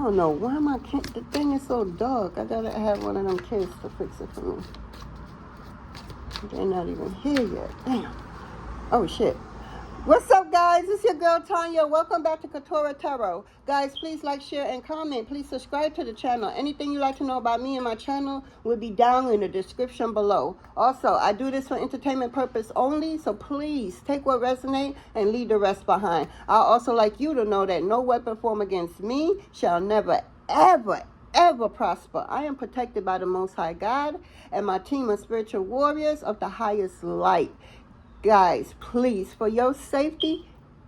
don't know. Why am I can't? The thing is so dark. I gotta have one of them kids to fix it for me. They're not even here yet. Damn. Oh, shit. What's up, guys? It's your girl, Tanya. Welcome back to Quetrah Tarot. Guys, please like, share, and comment. Please subscribe to the channel. Anything you'd like to know about me and my channel will be down in the description below. Also, I do this for entertainment purpose only, so please take what resonates and leave the rest behind. I also like you to know that no weapon formed against me shall never, ever prosper. I am protected by the Most High God and my team of spiritual warriors of the highest light. Guys, please, for your safety,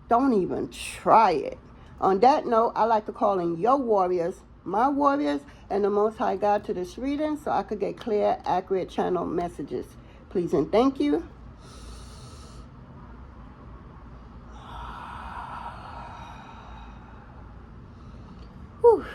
don't even try it. On that note, I like to call in your warriors, my warriors, and the Most High God to this reading so I could get clear, accurate channel messages. Please and thank you. Whew.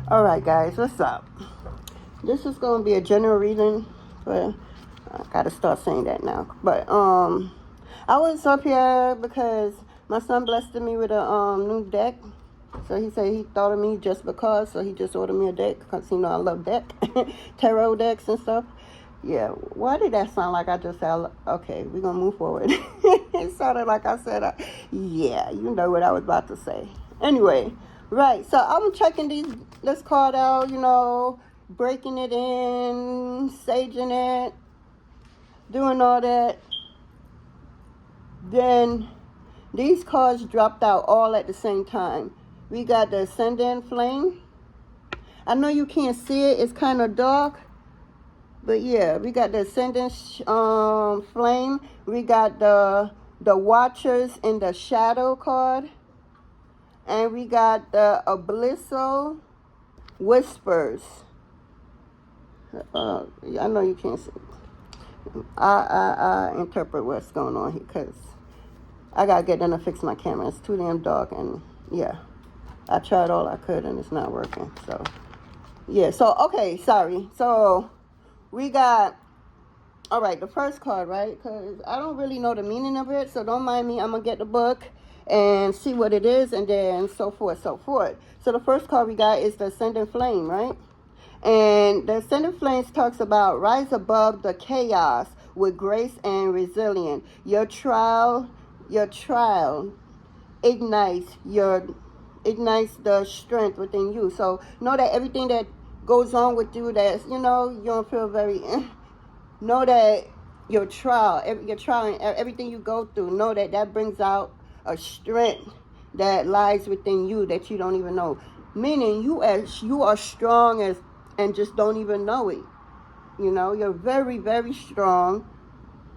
All right, guys, what's up? This is going to be a general reading, but I got to start saying that now. But I was up here because my son blessed me with a new deck. So he said he thought of me just because, so he just ordered me a deck because, you know, I love deck, tarot decks and stuff. Yeah, why did that sound like I just said, okay, we're going to move forward. It sounded like I said, yeah, you know what I was about to say. Anyway. Right, so I'm checking this card out, you know, breaking it in, saging it, doing all that. Then these cards dropped out all at the same time. We got the Ascendant Flame. I know you can't see it, it's kind of dark. But yeah, we got the Ascendant Flame. We got the Watchers in the Shadow card. And we got the Abyssal Whispers. I know you can't see. I interpret what's going on here because I got to get done to fix my camera. It's too damn dark. And yeah, I tried all I could and it's not working. So yeah, so okay, sorry. So we got, all right, the first card, right? Because I don't really know the meaning of it. So don't mind me. I'm going to get the book and see what it is, and then so forth, so forth. So the first card we got is the Ascendant Flame, right? And the Ascendant Flames talks about rise above the chaos with grace and resilience. Your trial ignites the strength within you. So know that everything that goes on with you, that you know you don't feel very. Know that your trial and everything you go through. Know that brings out a strength that lies within you that you don't even know. Meaning you are strong and just don't even know it. You know, you're very, very strong,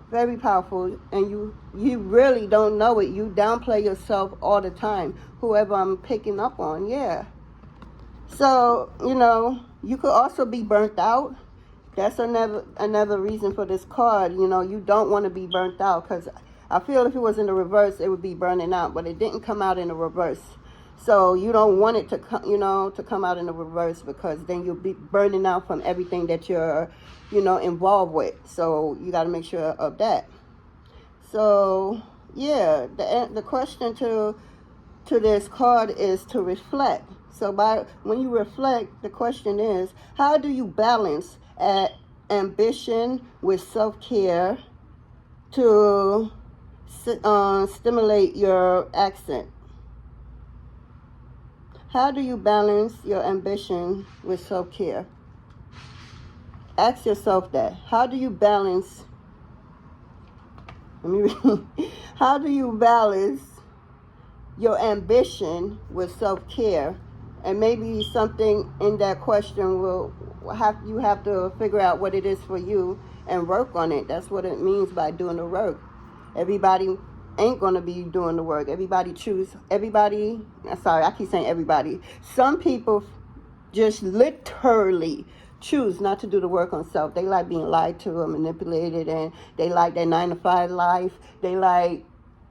very powerful, and you really don't know it. You downplay yourself all the time. Whoever I'm picking up on, yeah. So, you know, you could also be burnt out. That's another reason for this card. You know, you don't want to be burnt out because I feel if it was in the reverse, it would be burning out, but it didn't come out in the reverse. So you don't want it to come out in the reverse because then you'll be burning out from everything that you're, you know, involved with. So you got to make sure of that. So yeah, the question to this card is to reflect. So when you reflect, the question is, how do you balance ambition with self-care to stimulate your accent? How do you balance your ambition with self-care? Ask yourself that. How do you balance? Let me read. How do you balance your ambition with self-care? And maybe something in that question you have to figure out what it is for you and work on it. That's what it means by doing the work. Everybody ain't going to be doing the work. Sorry, I keep saying everybody. Some people just literally choose not to do the work on self. They like being lied to or manipulated, and they like their 9-to-5 life. They like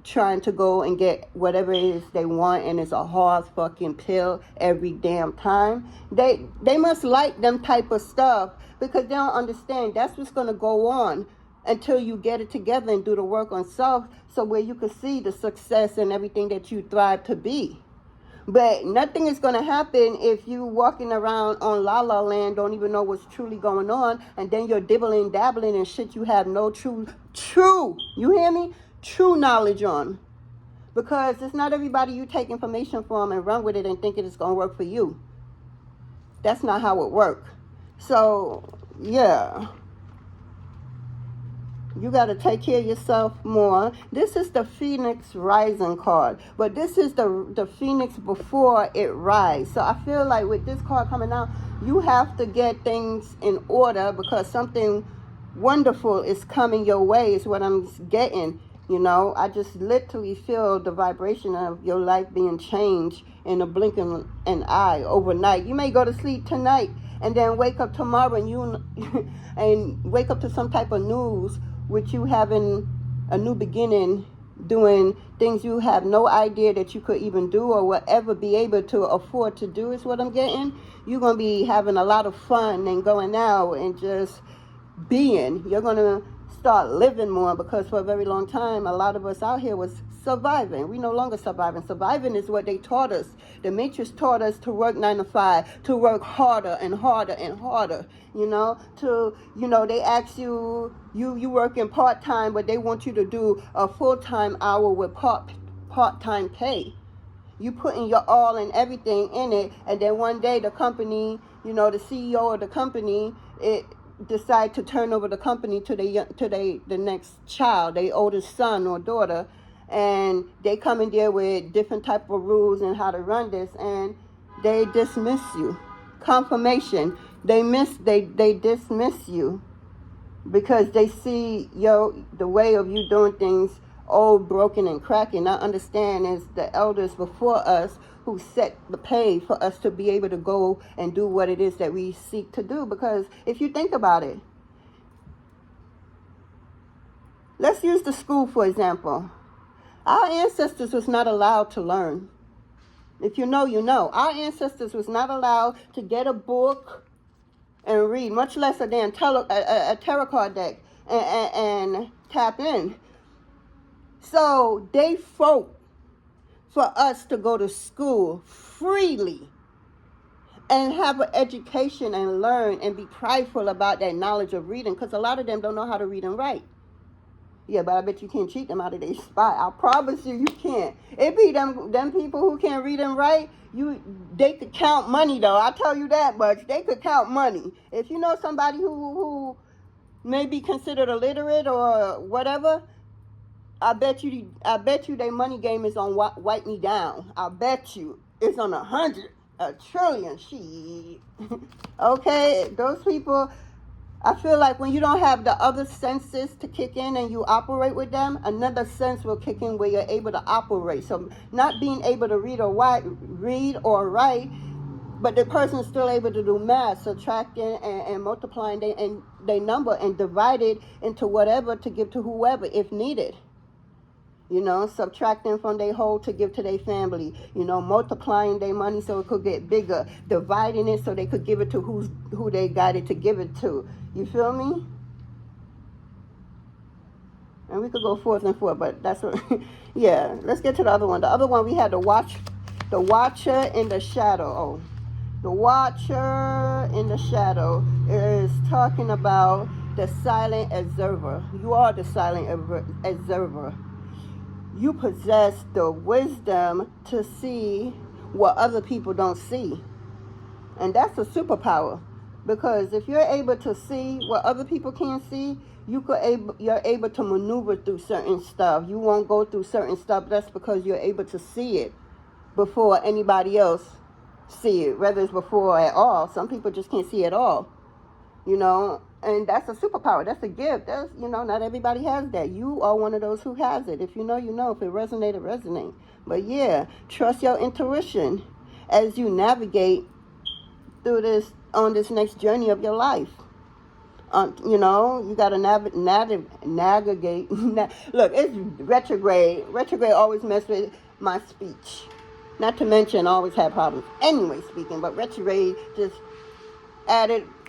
trying to go and get whatever it is they want, and it's a hard fucking pill every damn time. They must like them type of stuff because they don't understand that's what's going to go on until you get it together and do the work on self, so where you can see the success and everything that you thrive to be. But nothing is going to happen if you walking around on La La Land, don't even know what's truly going on, and then you're dibbling, dabbling and shit you have no true, you hear me? True knowledge on. Because it's not everybody you take information from and run with it and think it's going to work for you. That's not how it works. So, yeah. You got to take care of yourself more. This is the Phoenix Rising card. But this is the Phoenix before it rises. So I feel like with this card coming out, you have to get things in order because something wonderful is coming your way is what I'm getting. You know, I just literally feel the vibration of your life being changed in a blink of an eye overnight. You may go to sleep tonight and then wake up tomorrow and wake up to some type of news with you having a new beginning, doing things you have no idea that you could even do or will ever be able to afford to do is what I'm getting. You're going to be having a lot of fun and going out and just being. You're going to start living more because for a very long time, a lot of us out here was surviving. We no longer surviving. Surviving is what they taught us. The Matrix taught us to work 9 to 5, to work harder and harder and harder. They ask you working part-time, but they want you to do a full-time hour with part-time pay. You putting your all and everything in it, and then one day the company, the CEO of the company, decide to turn over the company to the next child, their oldest son or daughter, and they come in there with different type of rules and how to run this, and they dismiss you. Confirmation. They dismiss you because they see the way of you doing things old, broken, and cracking. I understand is the elders before us who set the pay for us to be able to go and do what it is that we seek to do. Because if you think about it, let's use the school for example. Our ancestors was not allowed to learn. If you know, you know. Our ancestors was not allowed to get a book and read, much less a damn tarot card deck and tap in. So they fought for us to go to school freely and have an education and learn and be prideful about that knowledge of reading, because a lot of them don't know how to read and write. Yeah, but I bet you can't cheat them out of their spot. I promise you can't. It be them people who can't read and write. They could count money though. I tell you that much. They could count money. If you know somebody who may be considered illiterate or whatever, I bet you their money game is on wipe me down. I bet you it's on 100, 1 trillion. Shit. Okay, those people. I feel like when you don't have the other senses to kick in and you operate with them, another sense will kick in where you're able to operate. So not being able to read or write, but the person is still able to do math, subtracting and multiplying their number and divide it into whatever to give to whoever if needed. Subtracting from their whole to give to their family, multiplying their money so it could get bigger, dividing it so they could give it to who they got it to give it to. You feel me? And we could go forth and forth, but that's what, yeah. Let's get to the other one. The other one, we had the Watcher in the Shadow. Oh, the Watcher in the Shadow is talking about the silent observer. You are the silent observer. You possess the wisdom to see what other people don't see. And that's a superpower. Because if you're able to see what other people can't see, you're able to maneuver through certain stuff. You won't go through certain stuff. That's because you're able to see it before anybody else see it. Whether it's before at all. Some people just can't see at all. And that's a superpower. That's a gift. That's, not everybody has that. You are one of those who has it. If you know, you know. If it resonates, it resonates. But yeah, trust your intuition as you navigate through this on this next journey of your life. You know, you got to navigate. Look, it's retrograde. Retrograde always mess with my speech. Not to mention, I always have problems anyway speaking, but retrograde just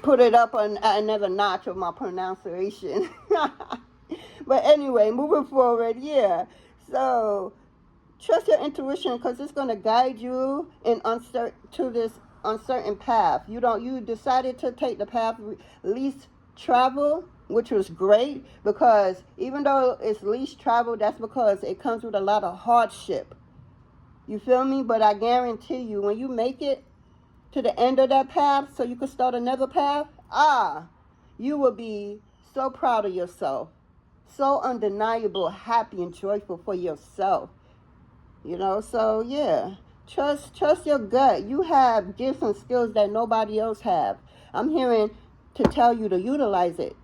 put it up on another notch of my pronunciation. But anyway, moving forward, yeah. So trust your intuition, because it's going to guide you in this uncertain path. You decided to take the path least travel, which was great, because even though it's least travel, that's because it comes with a lot of hardship. You feel me? But I guarantee you, when you make it to the end of that path so you can start another path, you will be so proud of yourself. So undeniable, happy and joyful for yourself. You know, so yeah. Trust your gut. You have gifts and skills that nobody else have. I'm hearing to tell you to utilize it.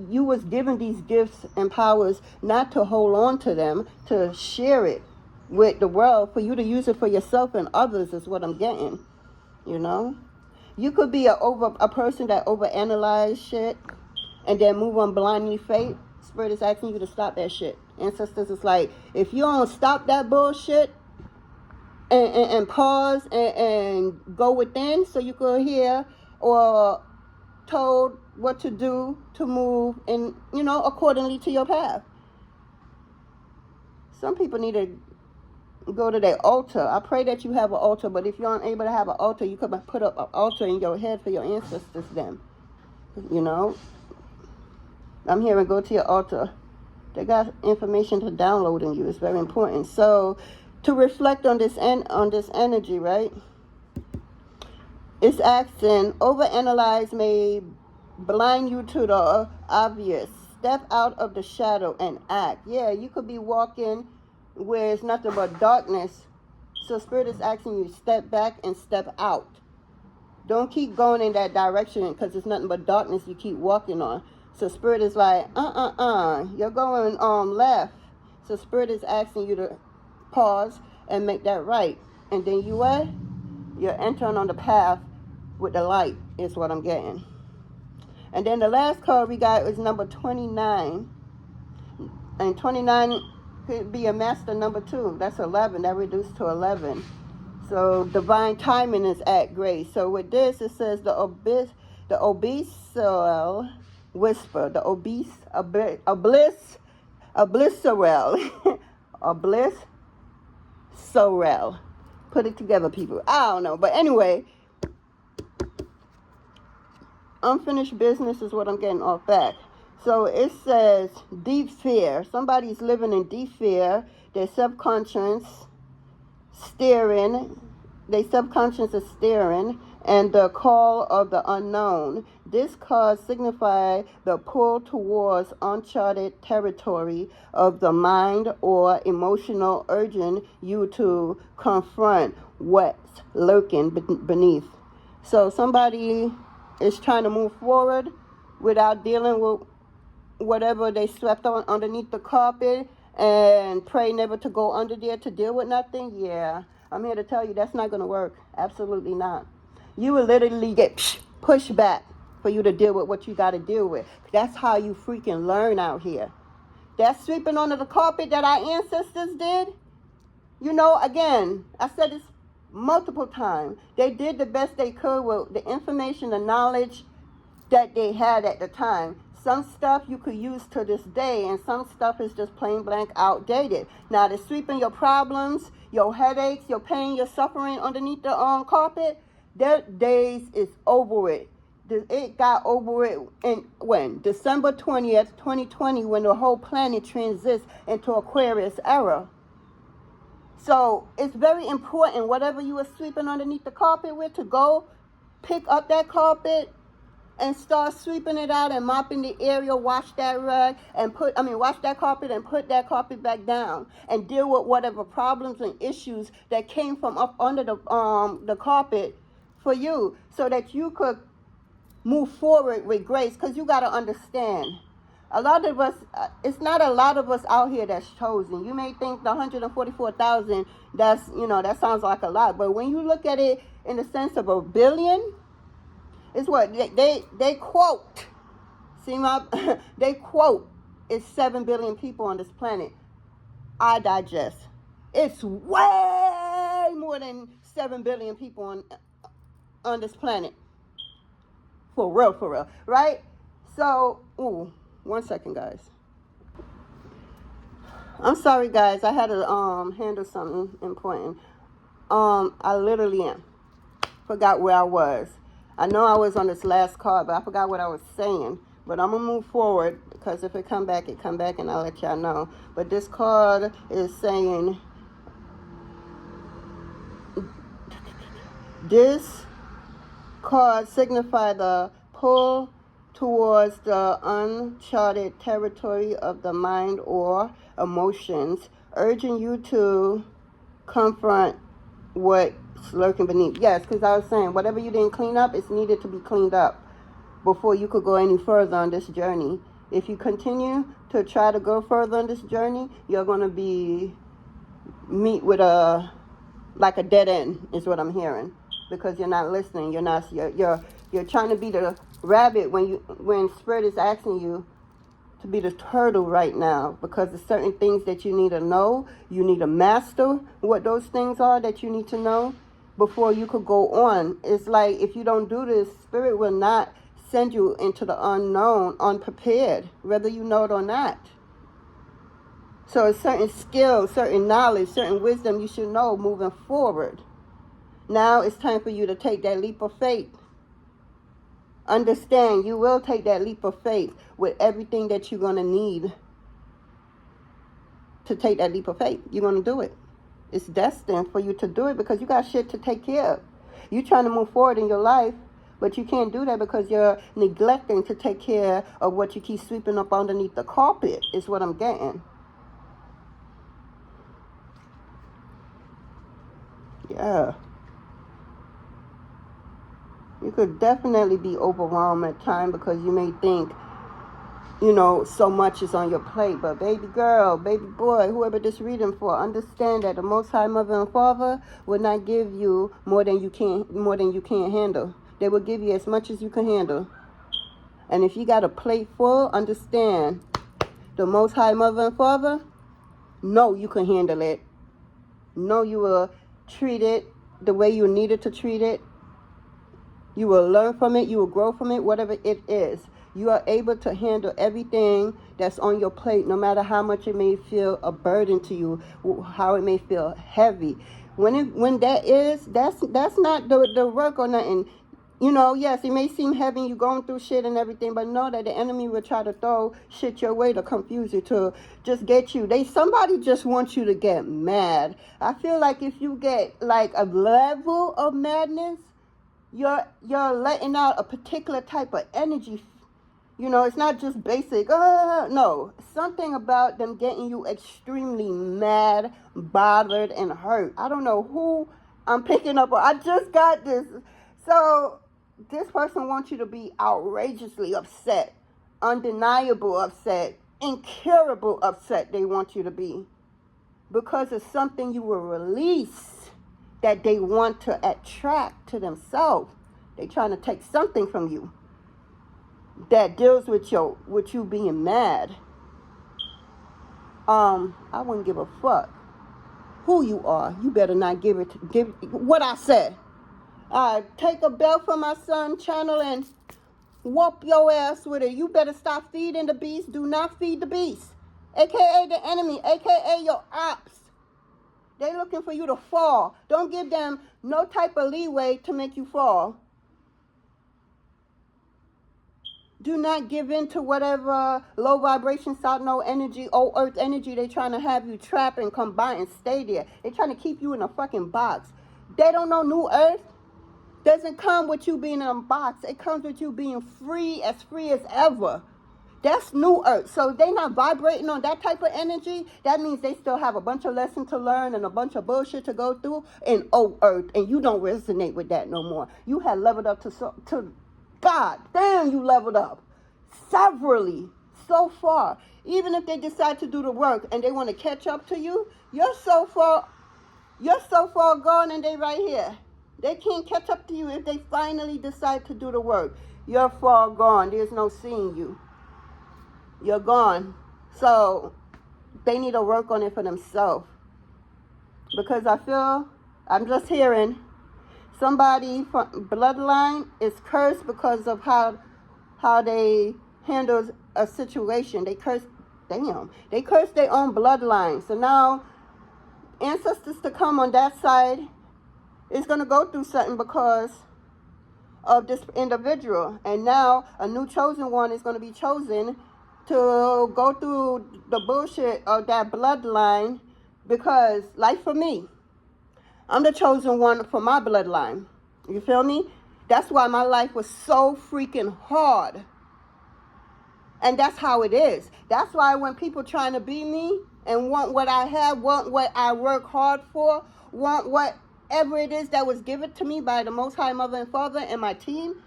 You was given these gifts and powers not to hold on to them, to share it with the world, for you to use it for yourself and others, is what I'm getting. You know, you could be a person that overanalyze shit and then move on blindly fate. Spirit is asking you to stop that shit. Ancestors is like, if you don't stop that bullshit and pause and go within, so you could hear or told what to do to move and, you know, accordingly to your path. Some people need to go to their altar. I pray that you have an altar, but if you're unable to have an altar, you could put up an altar in your head for your ancestors then. You know, I'm here and go to your altar. They got information to download in you. It's very important. So to reflect on this energy, right? It's asking, overanalyze may blind you to the obvious. Step out of the shadow and act. Yeah, you could be walking where nothing but darkness. So Spirit is asking you, step back and step out. Don't keep going in that direction, because it's nothing but darkness you keep walking on. So Spirit is like, you're going left. So Spirit is asking you to pause and make that right. And then you're entering on the path with the light, is what I'm getting. And then the last card we got is number 29. And 29 could be a master number 2. That's 11. That reduced to 11. So divine timing is at grace. So with this, it says the abyssal whisper, the abyssal. Put it together, people. I don't know. But anyway, unfinished business is what I'm getting off back. So it says deep fear. Somebody's living in deep fear. Their subconscious is steering, and the call of the unknown. This card signifies the pull towards uncharted territory of the mind or emotional urging you to confront what's lurking beneath. So somebody is trying to move forward without dealing with whatever they swept on underneath the carpet and pray never to go under there to deal with nothing. Yeah, I'm here to tell you that's not going to work. Absolutely not. You will literally get pushed back for you to deal with what you got to deal with. That's how you freaking learn out here. That sweeping under the carpet that our ancestors did, you know, again, I said this multiple times. They did the best they could with the information, the knowledge that they had at the time. Some stuff you could use to this day, and some stuff is just plain blank outdated. Now, the sweeping your problems, your headaches, your pain, your suffering underneath the carpet, that days is over with. It got over it in when? December 20th, 2020, when the whole planet transits into Aquarius era. So it's very important, whatever you were sweeping underneath the carpet with, to go pick up that carpet and start sweeping it out and mopping the area, wash that rug and wash that carpet and put that carpet back down and deal with whatever problems and issues that came from up under the carpet for you, so that you could move forward with grace. Because you got to understand, a lot of us, it's not a lot of us out here that's chosen. You may think the 144,000, that sounds like a lot. But when you look at it in the sense of a billion, It's what they quote. See my they quote. It's 7 billion people on this planet. I digest. It's way more than 7 billion people on this planet. For real, right? So, ooh, 1 second, guys. I'm sorry, guys. I had to handle something important. I literally forgot where I was. I know I was on this last card, but I forgot what I was saying. But I'm going to move forward, because if it come back, and I'll let y'all know. But this card is saying, this card signify the pull towards the uncharted territory of the mind or emotions, urging you to confront what's lurking beneath. Yes, because I was saying, whatever you didn't clean up, it's needed to be cleaned up before you could go any further on this journey. If you continue to try to go further on this journey, you're going to meet with a dead end, is what I'm hearing, because you're not listening. You're trying to be the rabbit when spirit is asking you to be the turtle right now, because there's certain things that you need to know. You need to master what those things are that you need to know before you could go on. It's like, if you don't do this, spirit will not send you into the unknown unprepared, whether you know it or not. So a certain skill, certain knowledge, certain wisdom you should know moving forward. Now it's time for you to take that leap of faith. Understand, you will take that leap of faith with everything that you're going to need to take that leap of faith. You're going to do it. It's destined for you to do it, because you got shit to take care of. You're trying to move forward in your life, but you can't do that because you're neglecting to take care of what you keep sweeping up underneath the carpet, is what I'm getting. Yeah. You could definitely be overwhelmed at times, because you may think, so much is on your plate. But baby girl, baby boy, whoever this reading for, understand that the Most High Mother and Father will not give you more than you can't handle. They will give you as much as you can handle. And if you got a plate full, understand, the Most High Mother and Father, know you can handle it. Know you will treat it the way you needed to treat it. You will learn from it. You will grow from it, whatever it is. You are able to handle everything that's on your plate, no matter how much it may feel a burden to you, how it may feel heavy. When that's not the work or nothing. Yes, it may seem heavy, you're going through shit and everything, but know that the enemy will try to throw shit your way to confuse you, to just get you. Somebody just wants you to get mad. I feel like if you get like a level of madness, you're letting out a particular type of energy. It's not just basic, no. Something about them getting you extremely mad, bothered, and hurt. I don't know who I'm picking up on. I just got this. So this person wants you to be outrageously upset, undeniable upset, incurable upset. They want you to be, because it's something you will release that they want to attract to themselves. They're trying to take something from you that deals with you being mad. I wouldn't give a fuck who you are. You better not give what I said. Take a belt from my son channel and whoop your ass with it. You better stop feeding the beast. Do not feed the beast, aka the enemy, aka your ops. They're looking for you to fall. Don't give them no type of leeway to make you fall. Do not give in to whatever low vibration, south node energy, old earth energy they're trying to have you trap and combine and stay there. They're trying to keep you in a fucking box. They don't know new earth doesn't come with you being in a box. It comes with you being free as ever. That's new earth. So they not vibrating on that type of energy. That means they still have a bunch of lessons to learn and a bunch of bullshit to go through in old earth. And you don't resonate with that no more. You have leveled up to God damn, you leveled up severally so far. Even if they decide to do the work and they want to catch up to you, you're so far gone and they right here. They can't catch up to you if they finally decide to do the work. You're far gone. There's no seeing you. You're gone. So they need to work on it for themselves. Because I feel, I'm just hearing, somebody from bloodline is cursed because of how they handle a situation. They curse, they curse their own bloodline. So now ancestors to come on that side is going to go through something because of this individual. And now a new chosen one is going to be chosen to go through the bullshit of that bloodline. Because, like for me, I'm the chosen one for my bloodline. You feel me? That's why my life was so freaking hard. And that's how it is. That's why when people trying to be me and want what I have, want what I work hard for, want whatever it is that was given to me by the Most High Mother and Father and my team,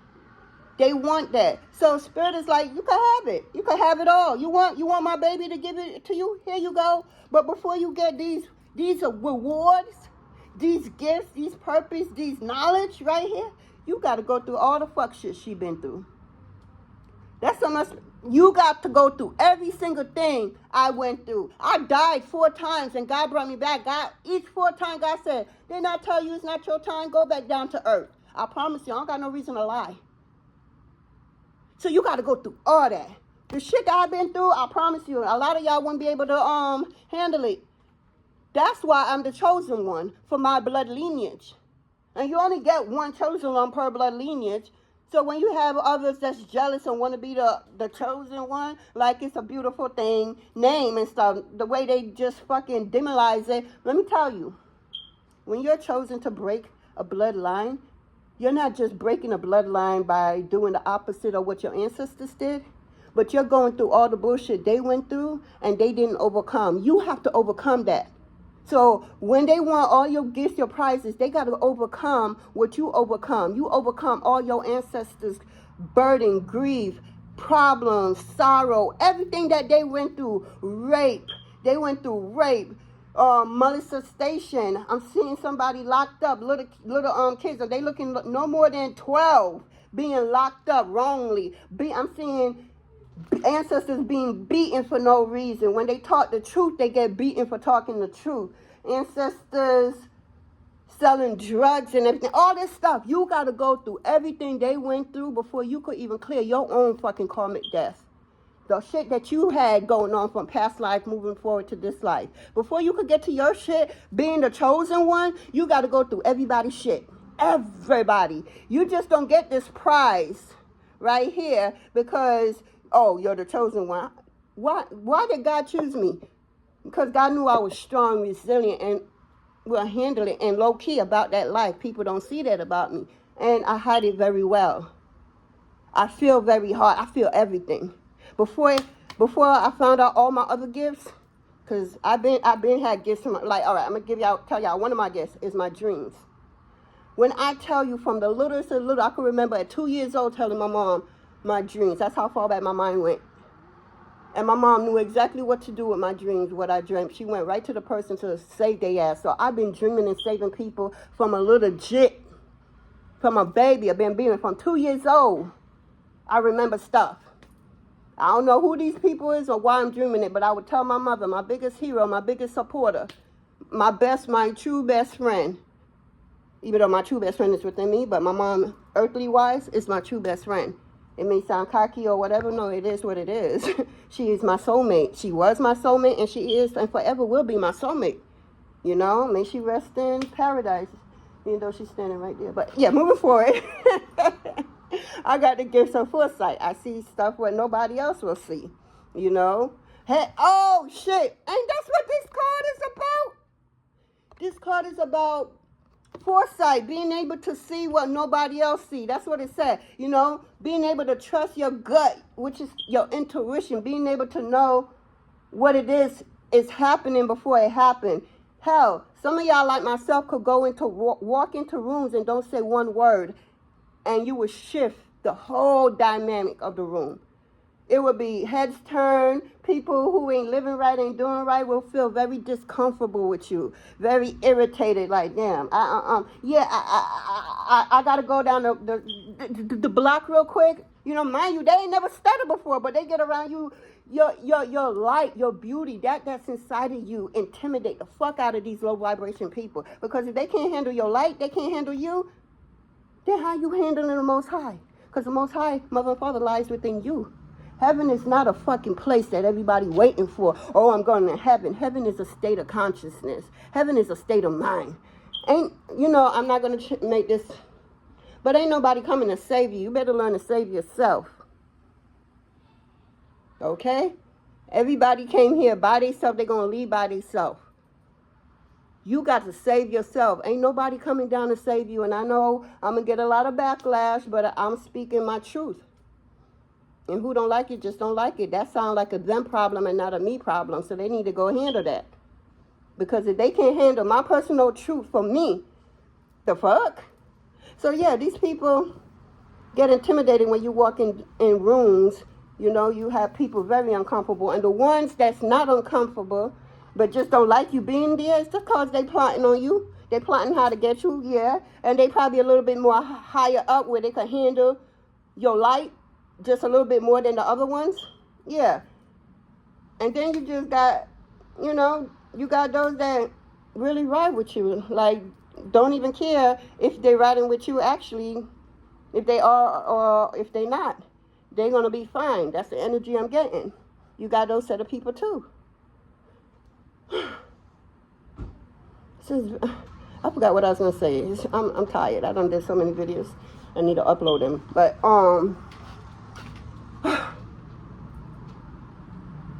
they want that. So Spirit is like, you can have it. You can have it all. You want my baby to give it to you? Here you go. But before you get these rewards, these gifts, these purpose, these knowledge right here, you got to go through all the fuck shit she been through. That's so much. You got to go through every single thing I went through. I died 4 times and God brought me back. God, each 4 times God said, didn't I tell you it's not your time? Go back down to earth. I promise you, I don't got no reason to lie. So you got to go through all that. The shit that I've been through, I promise you, a lot of y'all wouldn't be able to handle it. That's why I'm the chosen one for my blood lineage. And you only get one chosen one per blood lineage. So when you have others that's jealous and want to be the chosen one, like it's a beautiful thing, name and stuff, the way they just fucking demonize it, let me tell you, when you're chosen to break a bloodline, you're not just breaking a bloodline by doing the opposite of what your ancestors did, but you're going through all the bullshit they went through and they didn't overcome. You have to overcome that. So when they want all your gifts, your prizes, they got to overcome what you overcome. You overcome all your ancestors' burden, grief, problems, sorrow, everything that they went through, rape. They went through rape. Molestation. I'm seeing somebody locked up, little kids. Are they looking no more than 12 being locked up wrongly? I'm seeing ancestors being beaten for no reason. When they talk the truth, they get beaten for talking the truth. Ancestors selling drugs and everything, all this stuff. You got to go through everything they went through before you could even clear your own fucking karmic death. The shit that you had going on from past life moving forward to this life. Before you could get to your shit, being the chosen one, you got to go through everybody's shit. Everybody. You just don't get this prize right here because, oh, you're the chosen one. Why did God choose me? Because God knew I was strong, resilient, and will handle it and low-key about that life. People don't see that about me. And I hide it very well. I feel very hard. I feel everything. Before I found out all my other gifts, because I've been had gifts from, like, all right, I'm gonna tell y'all one of my gifts is my dreams. When I tell you from the littlest to little, I can remember at 2 years old telling my mom my dreams. That's how far back my mind went. And my mom knew exactly what to do with my dreams, what I dreamt. She went right to the person to save their ass. So I've been dreaming and saving people from a little jit, from a baby. I've been being from 2 years old. I remember stuff. I don't know who these people is or why I'm dreaming it, but I would tell my mother, my biggest hero, my biggest supporter, my true best friend. Even though my true best friend is within me, but my mom, earthly wise, is my true best friend. It may sound cocky or whatever. No, it is what it is. She is my soulmate. She was my soulmate, and she is and forever will be my soulmate. You know, may she rest in paradise, even though she's standing right there. But yeah, moving forward. I got the gift of foresight. I see stuff where nobody else will see, you know. Hey, oh, shit. And that's what this card is about. This card is about foresight, being able to see what nobody else see. That's what it said, you know. Being able to trust your gut, which is your intuition. Being able to know what it is happening before it happened. Hell, some of y'all like myself could go into walk into rooms and don't say one word, and you will shift the whole dynamic of the room. It would be heads turned. People who ain't living right, ain't doing right, will feel very discomfortable with you, very irritated. Like, damn, I gotta go down the block real quick. You know, mind you, they ain't never studied before, but they get around you. Your light, your beauty, that's inside of you, intimidate the fuck out of these low vibration people. Because if they can't handle your light, they can't handle you. Then how you handling the Most High? Because the Most High, Mother and Father, lies within you. Heaven is not a fucking place that everybody waiting for. Oh, I'm going to heaven. Heaven is a state of consciousness. Heaven is a state of mind. I'm not going to make this, but ain't nobody coming to save you. You better learn to save yourself. Okay? Everybody came here by themselves. They're going to leave by themselves. You got to save yourself. Ain't nobody coming down to save you. And I know I'm going to get a lot of backlash, but I'm speaking my truth. And who don't like it, just don't like it. That sounds like a them problem and not a me problem. So they need to go handle that. Because if they can't handle my personal truth for me, the fuck? So yeah, these people get intimidated when you walk in rooms. You know, you have people very uncomfortable. And the ones that's not uncomfortable, but just don't like you being there, it's because they plotting on you. They plotting how to get you, yeah. And they probably a little bit more higher up where they can handle your light just a little bit more than the other ones. Yeah. And then you just got, you got those that really ride with you. Like, don't even care if they're riding with you actually, if they are or if they're not. They're going to be fine. That's the energy I'm getting. You got those set of people too. I forgot what I was going to say. I'm tired. I done did so many videos. I need to upload them. But,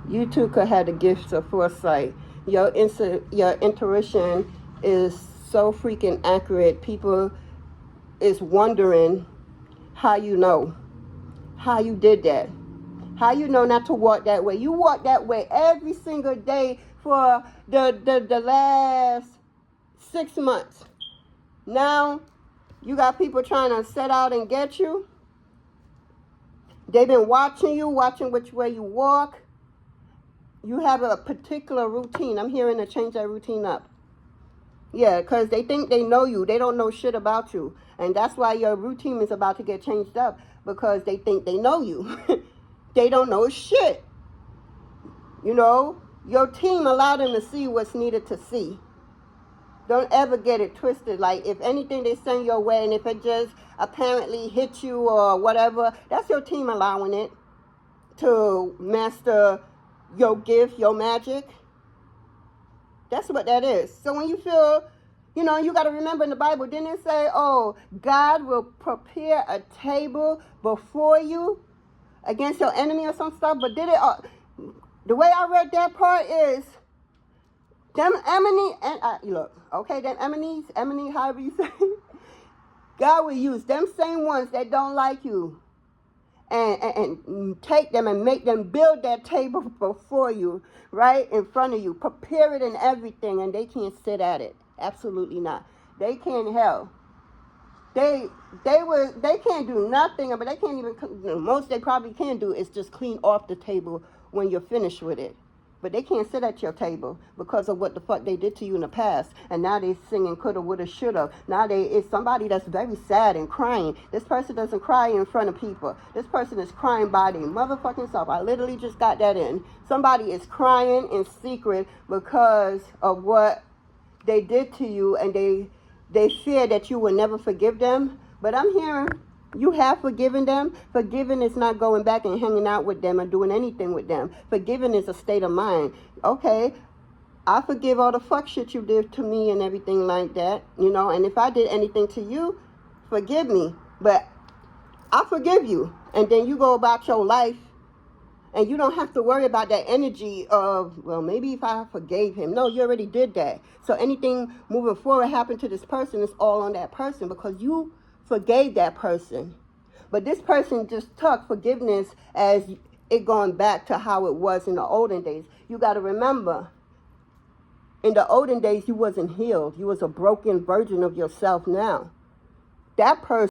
you too could have the gifts of foresight. Your intuition is so freaking accurate. People is wondering how you know, how you did that, how you know not to walk that way. You walk that way every single day for the last 6 months. Now you got people trying to set out and get you. They've been watching you, watching which way you walk. You have a particular routine. I'm hearing to change that routine up. Yeah, because they think they know you. They don't know shit about you. And that's why your routine is about to get changed up. Because they think they know you. They don't know shit. Your team allowed them to see what's needed to see. Don't ever get it twisted. Like, if anything they send your way, and if it just apparently hits you or whatever, that's your team allowing it to master your gift, your magic. That's what that is. So when you feel, you got to remember in the Bible, didn't it say, oh, God will prepare a table before you against your enemy or some stuff? But did it, the way I read that part is, them enemy, them enemy, however you say, God will use them same ones that don't like you and take them and make them build that table before you, right in front of you, prepare it and everything, and they can't sit at it. Absolutely not. They can't help. They can't do nothing, but they can't even. Most they probably can do is just clean off the table when you're finished with it. But they can't sit at your table because of what the fuck they did to you in the past. And now they singing coulda, woulda, shoulda. Now it's somebody that's very sad and crying. This person doesn't cry in front of people. This person is crying by their motherfucking self. I literally just got that in. Somebody is crying in secret because of what they did to you, and they fear that you will never forgive them. But I'm hearing you have forgiven them. Forgiving is not going back and hanging out with them or doing anything with them. Forgiving is a state of mind. Okay, I forgive all the fuck shit you did to me and everything like that, and if I did anything to you, forgive me. But I forgive you. And then you go about your life, and you don't have to worry about that energy of, well, maybe if I forgave him. No, you already did that. So anything moving forward happen to this person is all on that person because you forgave that person. But this person just took forgiveness as it going back to how it was in the olden days. You got to remember, in the olden days, you wasn't healed. You was a broken version of yourself now. That person